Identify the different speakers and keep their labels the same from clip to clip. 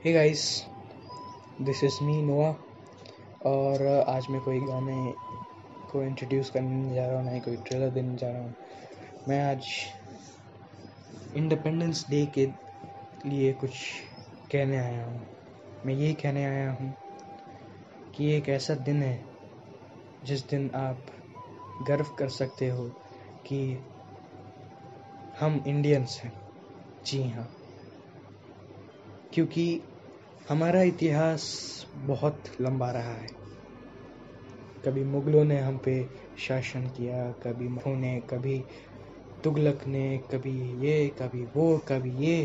Speaker 1: Hey guys, this is me Noah. और आज मैं कोई गाने को इंट्रोड्यूस करने नहीं जा रहा हूँ, ना ही कोई ट्रेलर देने जा रहा हूँ। मैं आज इंडिपेंडेंस डे के लिए कुछ कहने आया हूँ। मैं ये कहने आया हूँ कि एक ऐसा दिन है जिस दिन आप गर्व कर सकते हो कि हम इंडियंस हैं। जी हाँ, क्योंकि हमारा इतिहास बहुत लंबा रहा है। कभी मुगलों ने हम पे शासन किया, कभी मराठों ने, कभी तुगलक ने, कभी ये, कभी वो, कभी ये।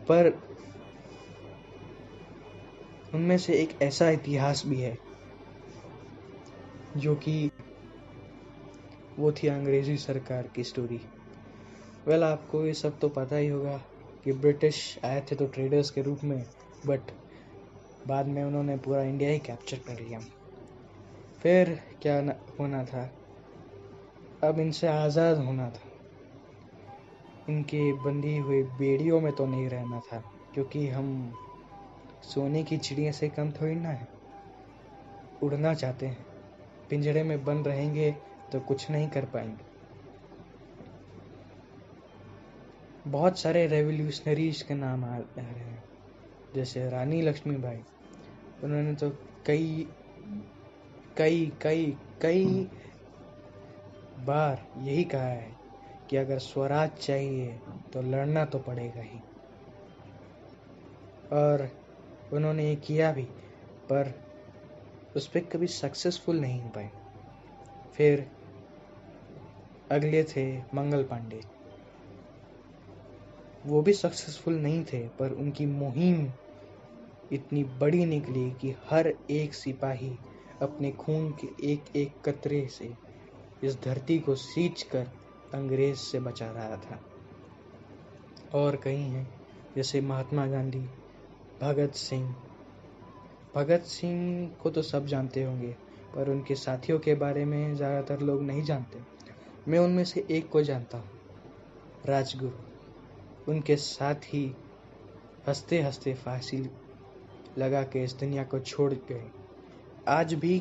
Speaker 1: पर उनमें से एक ऐसा इतिहास भी है जो कि वो थी अंग्रेजी सरकार की स्टोरी। वेल, आपको ये सब तो पता ही होगा कि ब्रिटिश आए थे तो ट्रेडर्स के रूप में, बट बाद में उन्होंने पूरा इंडिया ही कैप्चर कर लिया। फिर क्या होना था, अब इनसे आज़ाद होना था। इनके बंधी हुई बेड़ियों में तो नहीं रहना था, क्योंकि हम सोने की चिड़िया से कम थोड़ी ना है। उड़ना चाहते हैं, पिंजरे में बंद रहेंगे तो कुछ नहीं कर पाएंगे। बहुत सारे रेवोल्यूशनरीज के नाम आ रहे हैं, जैसे रानी लक्ष्मीबाई। उन्होंने तो कई कई कई कई बार यही कहा है कि अगर स्वराज चाहिए तो लड़ना तो पड़ेगा ही। और उन्होंने ये किया भी, पर उस पर कभी सक्सेसफुल नहीं हो पाए। फिर अगले थे मंगल पांडे। वो भी सक्सेसफुल नहीं थे, पर उनकी मुहिम इतनी बड़ी निकली कि हर एक सिपाही अपने खून के एक एक कतरे से इस धरती को सींच कर अंग्रेज से बचा रहा था। और कई हैं, जैसे महात्मा गांधी, भगत सिंह। भगत सिंह को तो सब जानते होंगे, पर उनके साथियों के बारे में ज़्यादातर लोग नहीं जानते। मैं उनमें से एक को जानता हूँ, राजगुरु। उनके साथ ही हंसते हंसते फांसी लगा के इस दुनिया को छोड़ गए। आज भी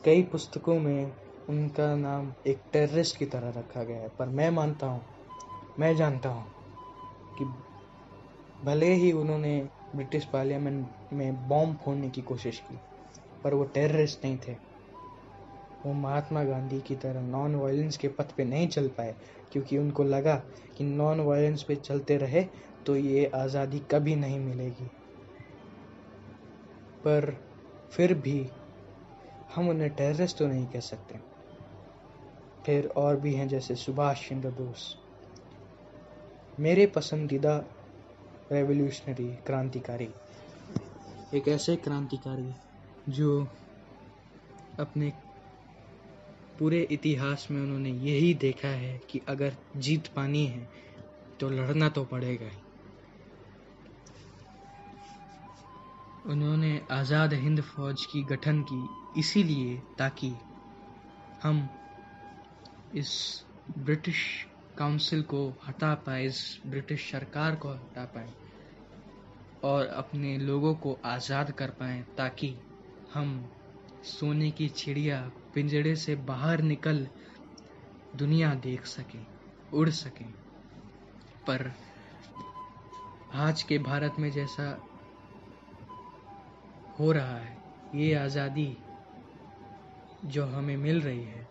Speaker 1: कई पुस्तकों में उनका नाम एक टेररिस्ट की तरह रखा गया है, पर मैं जानता हूँ कि भले ही उन्होंने ब्रिटिश पार्लियामेंट में बॉम्ब फोड़ने की कोशिश की, पर वो टेररिस्ट नहीं थे। वो महात्मा गांधी की तरह नॉन वायलेंस के पथ पे नहीं चल पाए, क्योंकि उनको लगा कि नॉन वायलेंस पे चलते रहे तो ये आज़ादी कभी नहीं मिलेगी। पर फिर भी हम उन्हें टेररिस्ट तो नहीं कह सकते। फिर और भी हैं, जैसे सुभाष चंद्र बोस। मेरे पसंदीदा रेवोल्यूशनरी, क्रांतिकारी, एक ऐसे क्रांतिकारी जो अपने पूरे इतिहास में उन्होंने यही देखा है कि अगर जीत पानी है तो लड़ना तो पड़ेगा ही। उन्होंने आज़ाद हिंद फौज की गठन की इसीलिए ताकि हम इस ब्रिटिश काउंसिल को हटा पाए, इस ब्रिटिश सरकार को हटा पाए और अपने लोगों को आज़ाद कर पाएँ, ताकि हम सोने की चिड़िया पिंजड़े से बाहर निकल दुनिया देख सकें, उड़ सकें। पर आज के भारत में जैसा हो रहा है, ये आज़ादी जो हमें मिल रही है,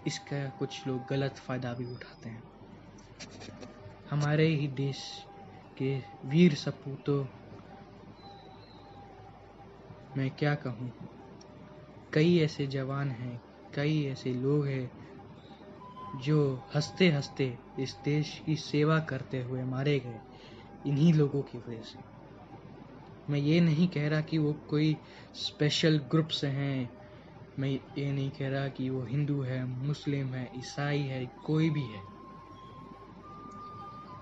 Speaker 1: इसका कुछ लोग गलत फ़ायदा भी उठाते हैं। हमारे ही देश के वीर सपूतों मैं क्या कहूँ, कई ऐसे जवान हैं, कई ऐसे लोग हैं जो हंसते हंसते इस देश की सेवा करते हुए मारे गए, इन्हीं लोगों की वजह से। मैं ये नहीं कह रहा कि वो कोई स्पेशल ग्रुप से हैं, मैं ये नहीं कह रहा कि वो हिंदू है, मुस्लिम है, ईसाई है, कोई भी है।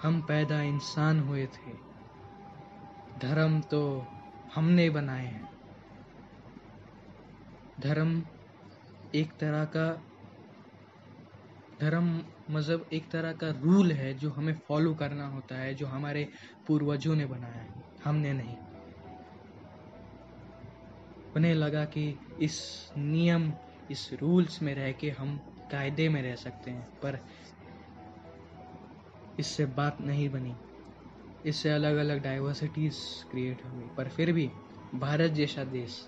Speaker 1: हम पैदा इंसान हुए थे, धर्म तो हमने बनाए हैं। धर्म मज़हब एक तरह का रूल है जो हमें फॉलो करना होता है, जो हमारे पूर्वजों ने बनाया है, हमने नहीं। उन्हें लगा कि इस नियम, इस रूल्स में रह के हम कायदे में रह सकते हैं, पर इससे बात नहीं बनी। इससे अलग अलग डाइवर्सिटीज क्रिएट हुई। पर फिर भी भारत जैसा देश,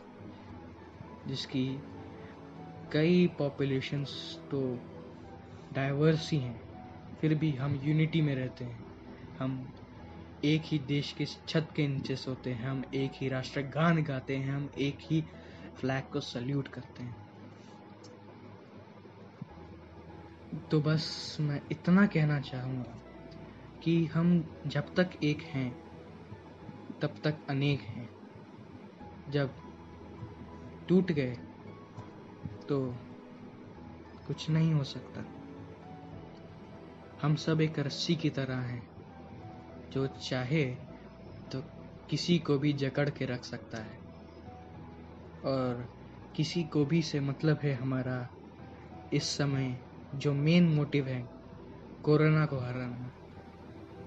Speaker 1: जिसकी कई पॉपुलेशंस तो डाइवर्स ही हैं, फिर भी हम यूनिटी में रहते हैं। हम एक ही देश के छत के नीचे सोते हैं, हम एक ही राष्ट्रगान गाते हैं, हम एक ही फ्लैग को सल्यूट करते हैं। तो बस मैं इतना कहना चाहूँगा कि हम जब तक एक हैं तब तक अनेक हैं। जब टूट गए तो कुछ नहीं हो सकता। हम सब एक रस्सी की तरह हैं, जो चाहे तो किसी को भी जकड़ के रख सकता है, और किसी को भी से मतलब है हमारा इस समय जो मेन मोटिव है कोरोना को हराना।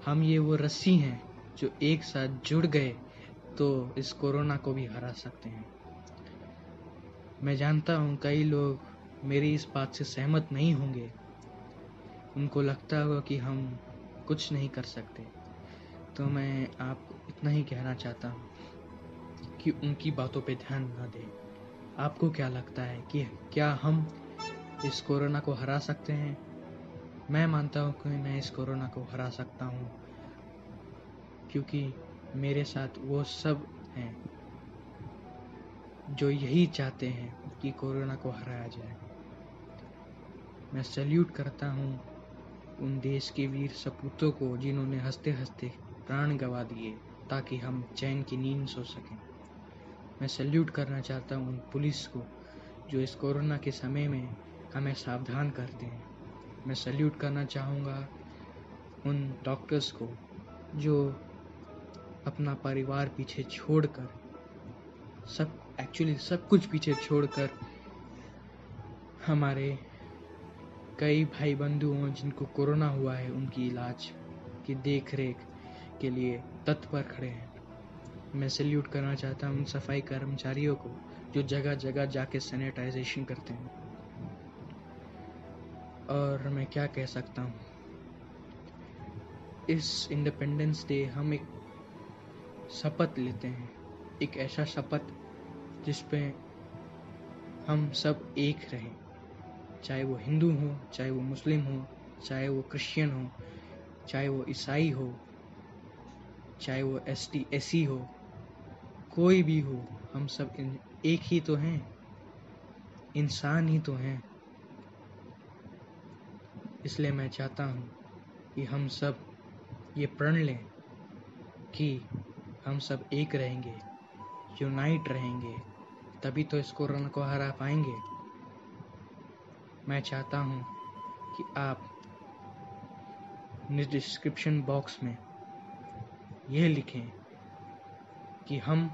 Speaker 1: हम ये वो रस्सी हैं जो एक साथ जुड़ गए तो इस कोरोना को भी हरा सकते हैं। मैं जानता हूँ कई लोग मेरी इस बात से सहमत नहीं होंगे, उनको लगता होगा कि हम कुछ नहीं कर सकते। तो मैं आपको इतना ही कहना चाहता हूँ कि उनकी बातों पे ध्यान न दें। आपको क्या लगता है कि क्या हम इस कोरोना को हरा सकते हैं? मैं मानता हूँ कि मैं इस कोरोना को हरा सकता हूँ, क्योंकि मेरे साथ वो सब हैं जो यही चाहते हैं कि कोरोना को हराया जाए। मैं सैल्यूट करता हूँ उन देश के वीर सपूतों को जिन्होंने हंसते हंसते प्राण गंवा दिए ताकि हम चैन की नींद सो सकें। मैं सैल्यूट करना चाहता हूँ उन पुलिस को जो इस कोरोना के समय में हमें सावधान करते हैं। मैं सैल्यूट करना चाहूँगा उन डॉक्टर्स को जो अपना परिवार पीछे छोड़कर सब कुछ पीछे छोड़कर हमारे कई भाई बंधु हों जिनको कोरोना हुआ है उनकी इलाज की देख रेख के लिए तत्पर खड़े हैं। मैं सैल्यूट करना चाहता हूँ उन सफाई कर्मचारियों को जो जगह जगह जाके सैनिटाइजेशन करते हैं। और मैं क्या कह सकता हूँ, इस इंडिपेंडेंस डे हम एक शपथ लेते हैं, एक ऐसा शपथ जिस पे हम सब एक रहें, चाहे वो हिंदू हो, चाहे वो मुस्लिम हो, चाहे वो क्रिश्चियन हो, चाहे वो ईसाई हो, चाहे वो ST SC हो, कोई भी हो, हम सब एक ही तो हैं, इंसान ही तो हैं। इसलिए मैं चाहता हूँ कि हम सब ये प्रण लें कि हम सब एक रहेंगे, यूनाइट रहेंगे, तभी तो इस कोरोना को हरा पाएंगे। मैं चाहता हूँ कि आप डिस्क्रिप्शन बॉक्स में यह लिखें कि हम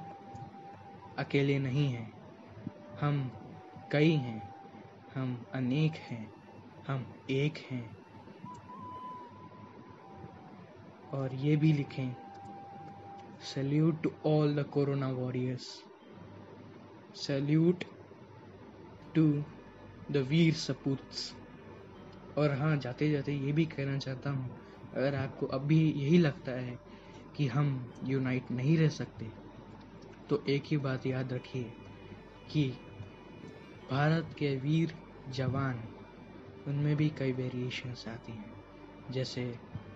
Speaker 1: अकेले नहीं हैं, हम कई हैं, हम अनेक हैं, हम एक हैं। और ये भी लिखें, salute to all the corona warriors, salute to the वीर सपूत्स। और हाँ, जाते जाते ये भी कहना चाहता हूँ, अगर आपको अब भी यही लगता है कि हम यूनाइट नहीं रह सकते, तो एक ही बात याद रखिए कि भारत के वीर जवान, उनमें भी कई वेरिएशंस आती हैं। जैसे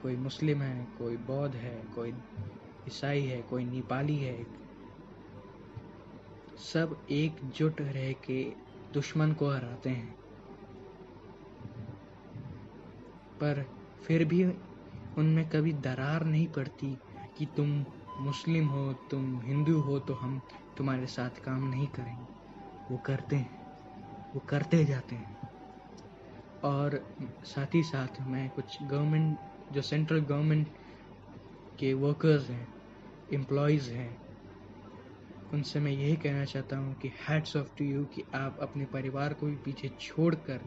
Speaker 1: कोई मुस्लिम है, कोई बौद्ध है, कोई ईसाई है, कोई नेपाली है, सब एकजुट रह के दुश्मन को हराते हैं। पर फिर भी उनमें कभी दरार नहीं पड़ती कि तुम मुस्लिम हो, तुम हिंदू हो तो हम तुम्हारे साथ काम नहीं करेंगे। वो करते हैं, वो करते जाते हैं। और साथ ही साथ मैं कुछ गवर्नमेंट, जो सेंट्रल गवर्नमेंट के वर्कर्स हैं, एम्प्लॉयज़ हैं, उनसे मैं यही कहना चाहता हूँ कि हैट्स ऑफ टू यू कि आप अपने परिवार को भी पीछे छोड़कर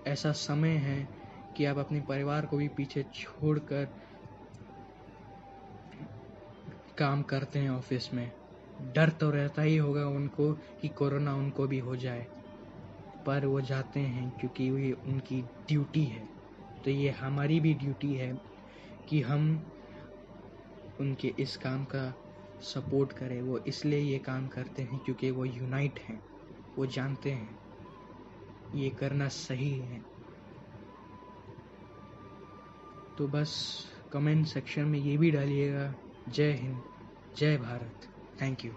Speaker 1: ऐसा समय है कि आप अपने परिवार को भी पीछे छोड़कर काम करते हैं ऑफिस में। डर तो रहता ही होगा उनको कि कोरोना उनको भी हो जाए, पर वो जाते हैं क्योंकि ये उनकी ड्यूटी है। तो ये हमारी भी ड्यूटी है कि हम उनके इस काम का सपोर्ट करें। वो इसलिए ये काम करते हैं क्योंकि वो यूनाइट हैं, वो जानते हैं ये करना सही है। तो बस कमेंट सेक्शन में ये भी डालिएगा, जय हिंद, जय भारत, थैंक यू।